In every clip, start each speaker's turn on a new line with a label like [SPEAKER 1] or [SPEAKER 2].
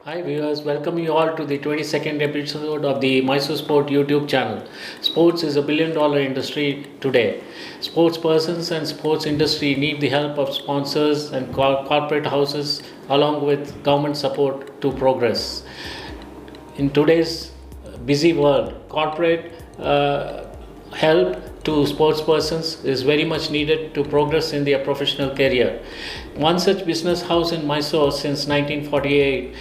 [SPEAKER 1] Hi viewers, welcome you all to the 22nd episode of the Mysore Sport YouTube channel. Sports is a billion-dollar industry today. Sports persons and sports industry need the help of sponsors and corporate houses along with government support to progress. In today's busy world, corporate help to sports persons is very much needed to progress in their professional career. One such business house in Mysore since 1948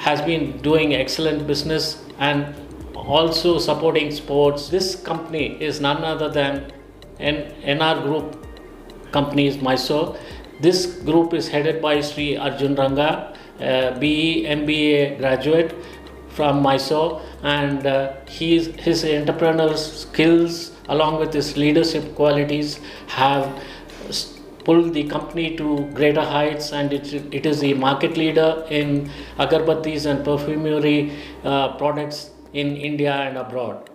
[SPEAKER 1] has been doing excellent business and also supporting sports. This company is none other than NR Group Companies Mysore. This group is headed by Sri Arjun Ranga, BE MBA graduate from Mysore, and his entrepreneurial skills along with his leadership qualities have pulled the company to greater heights, and it is the market leader in agarbattis and perfumery products in India and abroad.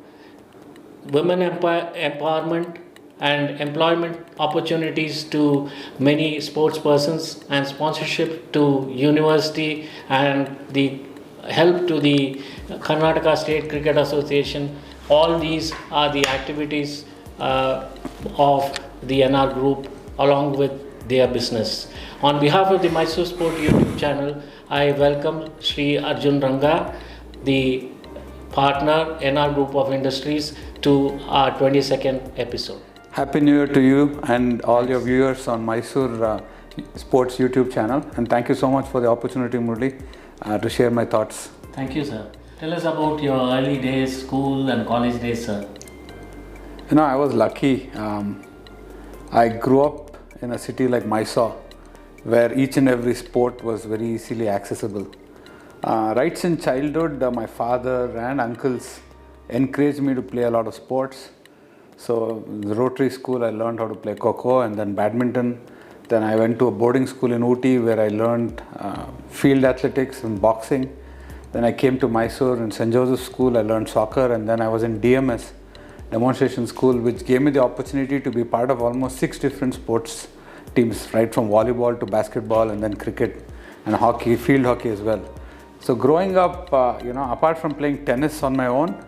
[SPEAKER 1] Women empowerment and employment opportunities to many sports persons and sponsorship to university and the help to the Karnataka State Cricket Association. All these are the activities of the NR Group along with their business. On behalf of the Mysore Sport YouTube channel, I welcome Sri Arjun Ranga, the partner NR Group of Industries, to our 22nd episode.
[SPEAKER 2] Happy New Year to you and all your viewers on Mysore Sports YouTube channel, and thank you so much for the opportunity, Murli, to share my thoughts.
[SPEAKER 1] Thank you, sir. Tell us about your early days, school and college days, sir.
[SPEAKER 2] You know, I was lucky. I grew up in a city like Mysore, where each and every sport was very easily accessible. Right since childhood, my father and uncles encouraged me to play a lot of sports. So in the Rotary School, I learned how to play Kho and then badminton. Then I went to a boarding school in Ooty where I learned field athletics and boxing. Then I came to Mysore in St. Joseph's School, I learned soccer, and then I was in DMS, Demonstration School, which gave me the opportunity to be part of almost 6 different sports teams, right from volleyball to basketball and then cricket and hockey, field hockey as well. So growing up, apart from playing tennis on my own,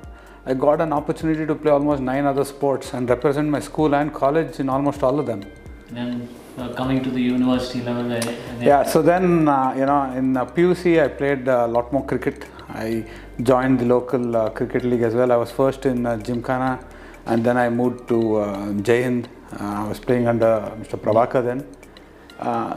[SPEAKER 2] I got an opportunity to play almost 9 other sports and represent my school and college in almost all of them.
[SPEAKER 1] Then coming to the university level.
[SPEAKER 2] Yeah, so then, in PUC, I played a lot more cricket. I joined the local cricket league as well. I was first in Gymkhana, and then I moved to Jai Hind. I was playing under Mr. Prabhakar then.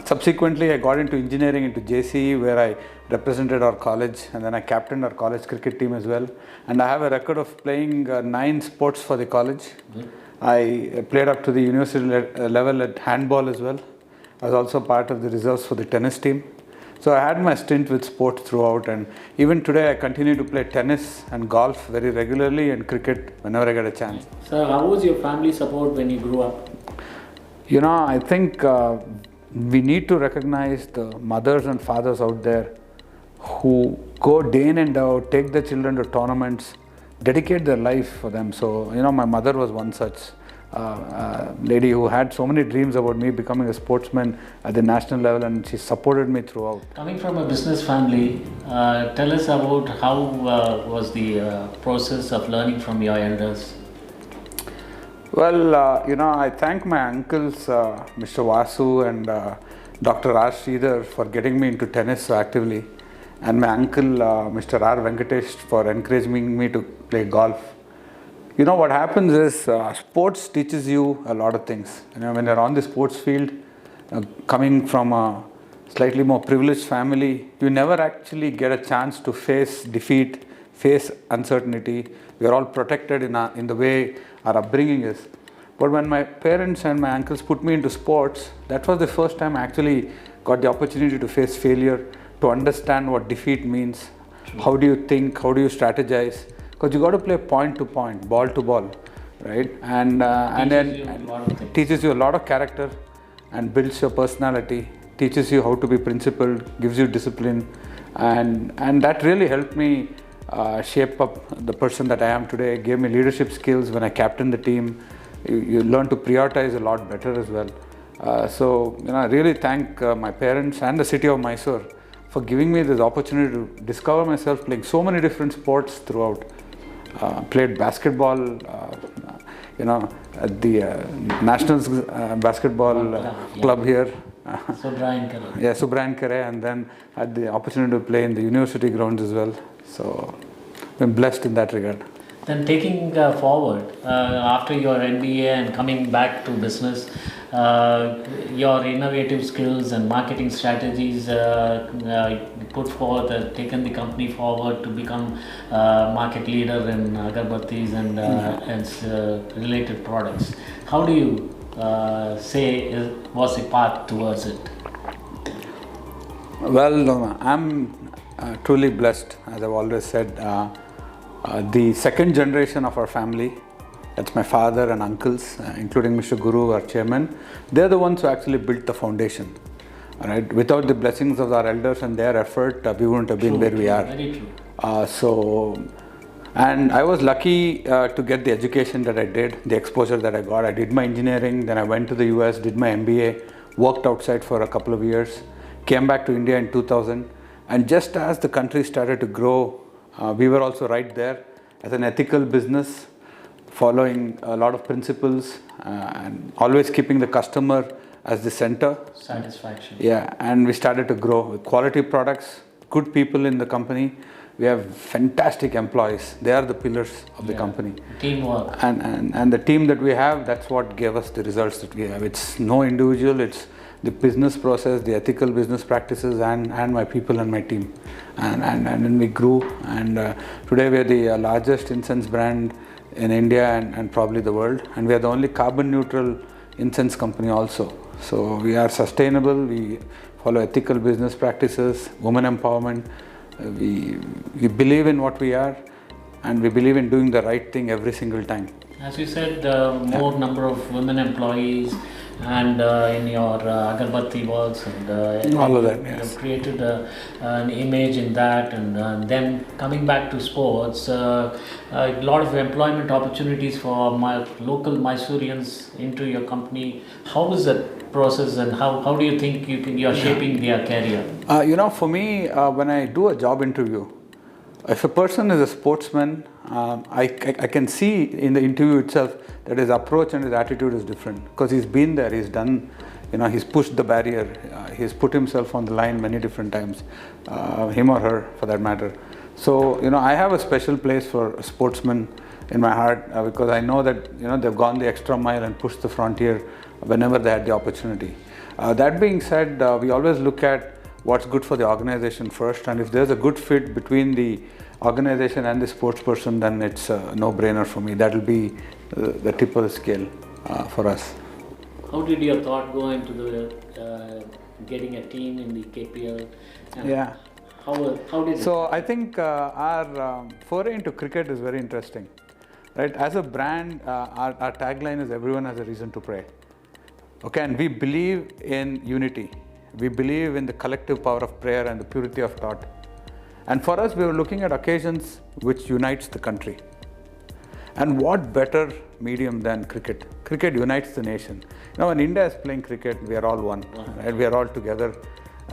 [SPEAKER 2] Subsequently, I got into engineering into JCE, where I represented our college, and then I captained our college cricket team as well. And I have a record of playing 9 sports for the college. I played up to the university level at handball as well. I was also part of the reserves for the tennis team. So I had my stint with sports throughout, and even today I continue to play tennis and golf very regularly and cricket whenever I get a chance.
[SPEAKER 1] So how was your family support when you grew up?
[SPEAKER 2] You know, I think we need to recognize the mothers and fathers out there who go day in and out, take their children to tournaments, dedicate their life for them. So, my mother was one such lady who had so many dreams about me becoming a sportsman at the national level, and she supported me throughout.
[SPEAKER 1] Coming from a business family, tell us about how was the process of learning from your elders?
[SPEAKER 2] Well, I thank my uncles, Mr. Vasu and Dr. R. Sridhar, for getting me into tennis so actively, and my uncle, Mr. R. Venkatesh, for encouraging me to play golf. What happens is sports teaches you a lot of things. When you're on the sports field, coming from a slightly more privileged family, you never actually get a chance to face defeat, face uncertainty. We are all protected in the way our upbringing is. But when my parents and my uncles put me into sports, that was the first time I actually got the opportunity to face failure, to understand what defeat means. How do you think? How do you strategize? Because you got to play point to point, ball to ball, right? And teaches you a lot of character, and builds your personality. Teaches you how to be principled, gives you discipline, and that really helped me shape up the person that I am today. Gave me leadership skills when I captained the team. You learn to prioritize a lot better as well. So I really thank my parents and the city of Mysore for giving me this opportunity to discover myself playing so many different sports throughout. Played basketball, at the Nationals basketball club here.
[SPEAKER 1] Subrayan Kare.
[SPEAKER 2] Yeah, Subrayan Kare, and then had the opportunity to play in the university grounds as well. So, been blessed in that regard.
[SPEAKER 1] Then taking forward, after your MBA and coming back to business, your innovative skills and marketing strategies put forth, taken the company forward to become market leader in agarbattis and related products. How do you say was the path towards it?
[SPEAKER 2] Well, I'm truly blessed, as I've always said. The second generation of our family, that's my father and uncles, including Mr. Guru, our chairman, they're the ones who actually built the foundation. All right? Without the blessings of our elders and their effort, we wouldn't have been where we are.
[SPEAKER 1] Very true.
[SPEAKER 2] And I was lucky to get the education that I did, the exposure that I got. I did my engineering, then I went to the US, did my MBA, worked outside for a couple of years, came back to India in 2000. And just as the country started to grow, we were also right there as an ethical business, following a lot of principles and always keeping the customer as the center.
[SPEAKER 1] Satisfaction.
[SPEAKER 2] Yeah, and we started to grow with quality products, good people in the company. We have fantastic employees. They are the pillars of the company.
[SPEAKER 1] Teamwork.
[SPEAKER 2] And the team that we have, that's what gave us the results that we have. It's no individual, it's the business process, the ethical business practices, and my people and my team. And then we grew, and today we are the largest incense brand in India and probably the world. And we are the only carbon neutral incense company also. So we are sustainable, we follow ethical business practices, women empowerment. We believe in what we are, and we believe in doing the right thing every single time.
[SPEAKER 1] As you said, more number of women employees, and in your agarbatti works, and
[SPEAKER 2] all of that,
[SPEAKER 1] you
[SPEAKER 2] yes.
[SPEAKER 1] have created an image in that, and then coming back to sports, a lot of employment opportunities for my local Mysoreans into your company. How is that process, and how do you think you are shaping their career?
[SPEAKER 2] For me, when I do a job interview, if a person is a sportsman, I can see in the interview itself that his approach and his attitude is different, because he's been there, he's done, he's pushed the barrier, he's put himself on the line many different times, him or her for that matter. So, I have a special place for sportsmen in my heart, because I know that, they've gone the extra mile and pushed the frontier whenever they had the opportunity. That being said, we always look at what's good for the organization first, and if there's a good fit between the organization and the sports person, then it's a no-brainer for me. That will be the tip of the scale for us.
[SPEAKER 1] How did your thought go into the getting a team in the KPL?
[SPEAKER 2] Yeah.
[SPEAKER 1] How did it?
[SPEAKER 2] So I think our foray into cricket is very interesting, right? As a brand, our tagline is "Everyone has a reason to pray." Okay, and we believe in unity. We believe in the collective power of prayer and the purity of thought. And for us, we were looking at occasions which unites the country. And what better medium than cricket? Cricket unites the nation. When India is playing cricket, we are all one. Right? We are all together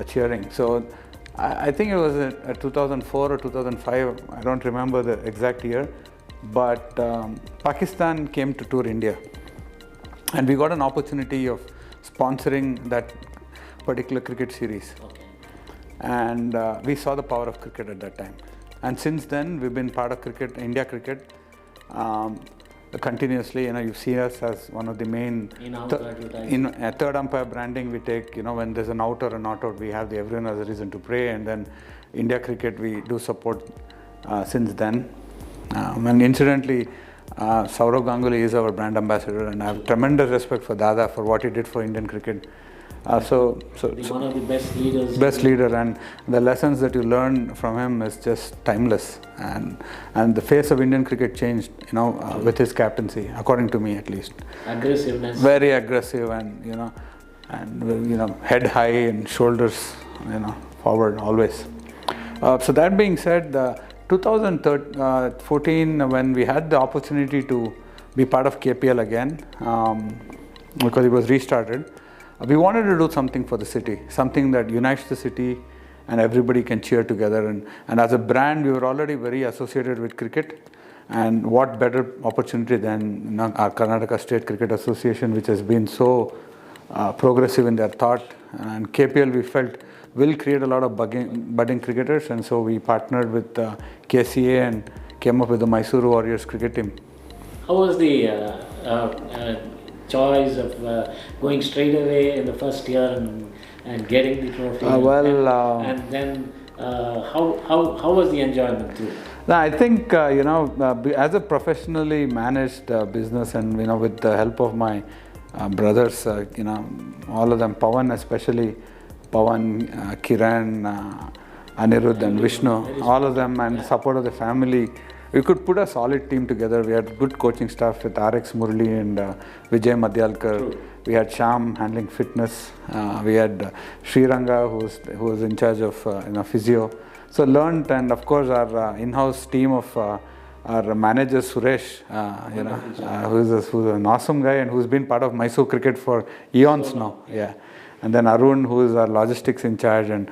[SPEAKER 2] cheering. So I think it was 2004 or 2005, I don't remember the exact year, but Pakistan came to tour India. And we got an opportunity of sponsoring that particular cricket series.
[SPEAKER 1] Okay.
[SPEAKER 2] And we saw the power of cricket at that time. And since then, we've been part of cricket, India cricket, continuously. You've seen us as one of the main third umpire branding we take. When there's an out or a not out, we have the everyone has a reason to pray. And then India cricket, we do support since then. And incidentally, Sourav Ganguly is our brand ambassador, and I have tremendous respect for Dada for what he did for Indian cricket.
[SPEAKER 1] One of the best leaders.
[SPEAKER 2] Best leader, and the lessons that you learn from him is just timeless. And the face of Indian cricket changed, with his captaincy, according to me at least.
[SPEAKER 1] Aggressiveness.
[SPEAKER 2] Very aggressive, and head high and shoulders, forward always. So that being said, 2014, when we had the opportunity to be part of KPL again, because it was restarted, we wanted to do something for the city, something that unites the city and everybody can cheer together. And as a brand, we were already very associated with cricket. And what better opportunity than our Karnataka State Cricket Association, which has been so progressive in their thought. And KPL, we felt, will create a lot of budding cricketers. And so we partnered with KCA and came up with the Mysuru Warriors cricket team.
[SPEAKER 1] How was the choice of going straight away in the first year and getting the trophy? And then how was the enjoyment too?
[SPEAKER 2] I think as a professionally managed business, and with the help of my brothers, all of them, Pawan especially, Kiran, Anirudh and Vishnu, all of them, and support of the family, we could put a solid team together. We had good coaching staff with RX Murli and Vijay Madhyalkar. True. We had Sham handling fitness. We had Sriranga who was in charge of physio. So learned, and of course our in-house team of our manager Suresh, who's an awesome guy and who's been part of Mysore cricket for eons now. Yeah. And then Arun, who is our logistics in charge, and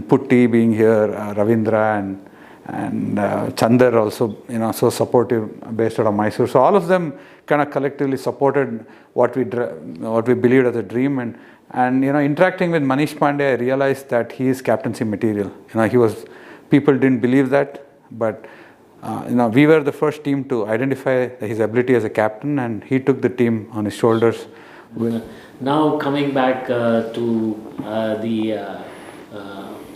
[SPEAKER 2] Putti being here, Ravindra and Chandar also, so supportive based out of Mysore. So all of them kind of collectively supported what we believed as a dream. And interacting with Manish Pandey, I realized that he is captaincy material. People didn't believe that, but we were the first team to identify his ability as a captain, and he took the team on his shoulders.
[SPEAKER 1] Now coming back to the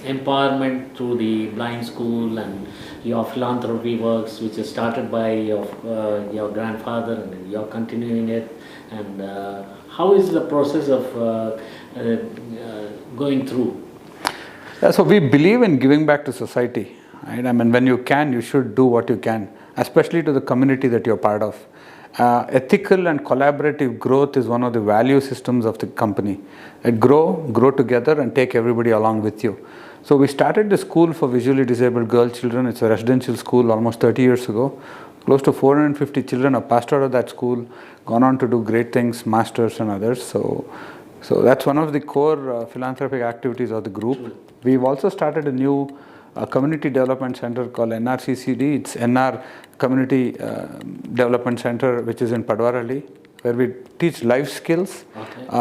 [SPEAKER 1] empowerment through the blind school and your philanthropy works, which is started by your grandfather, and you're continuing it. And how is the process of going through?
[SPEAKER 2] So we believe in giving back to society, right? I mean, when you can, you should do what you can, especially to the community that you're part of. Ethical and collaborative growth is one of the value systems of the company. Grow together and take everybody along with you. So we started the school for visually disabled girl children. It's a residential school almost 30 years ago. Close to 450 children have passed out of that school, gone on to do great things, masters and others. So that's one of the core philanthropic activities of the group. We've also started a new community development center called NRCCD. It's NR Community Development Center, which is in Padwaralli, where we teach life skills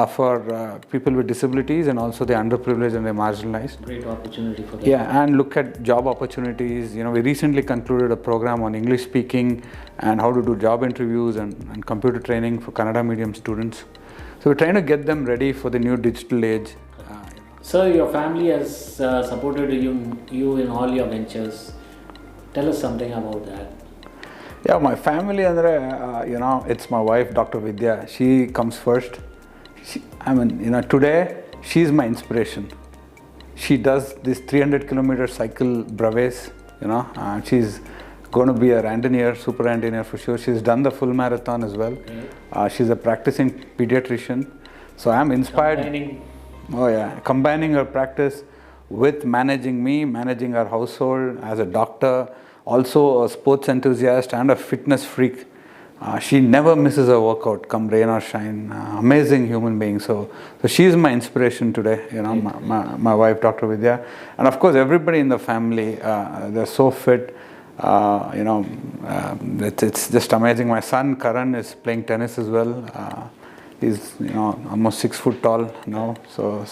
[SPEAKER 2] for people with disabilities and also the underprivileged and the marginalized.
[SPEAKER 1] Great opportunity for them.
[SPEAKER 2] Yeah, and look at job opportunities. We recently concluded a program on English speaking and how to do job interviews and computer training for Kannada medium students. So we're trying to get them ready for the new digital age.
[SPEAKER 1] Sir, your family has supported you in all your ventures. Tell us something about that.
[SPEAKER 2] Yeah, my family, it's my wife, Dr. Vidya. She comes first. Today, she's my inspiration. She does this 300-kilometer cycle breves, she's going to be a randoneer, super randoneer for sure. She's done the full marathon as well. She's a practicing pediatrician. So I'm inspired. Combining her practice with managing our household as a doctor, also a sports enthusiast and a fitness freak. She never misses a workout, come rain or shine. Amazing human being. So she's my inspiration today, my wife, Dr. Vidya. And of course, everybody in the family, they're so fit. It's just amazing. My son, Karan, is playing tennis as well. He's almost 6 foot tall now. So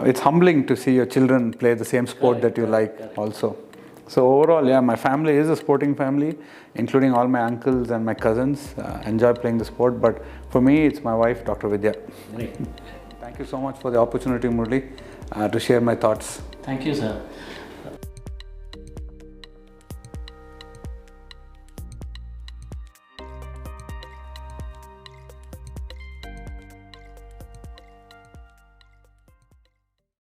[SPEAKER 2] it's humbling to see your children play the same sport that you like also. So overall, my family is a sporting family, including all my uncles and my cousins. Enjoy playing the sport, but for me, it's my wife, Dr. Vidya.
[SPEAKER 1] Great.
[SPEAKER 2] Thank you so much for the opportunity, Murli, to share my thoughts.
[SPEAKER 1] Thank you, sir.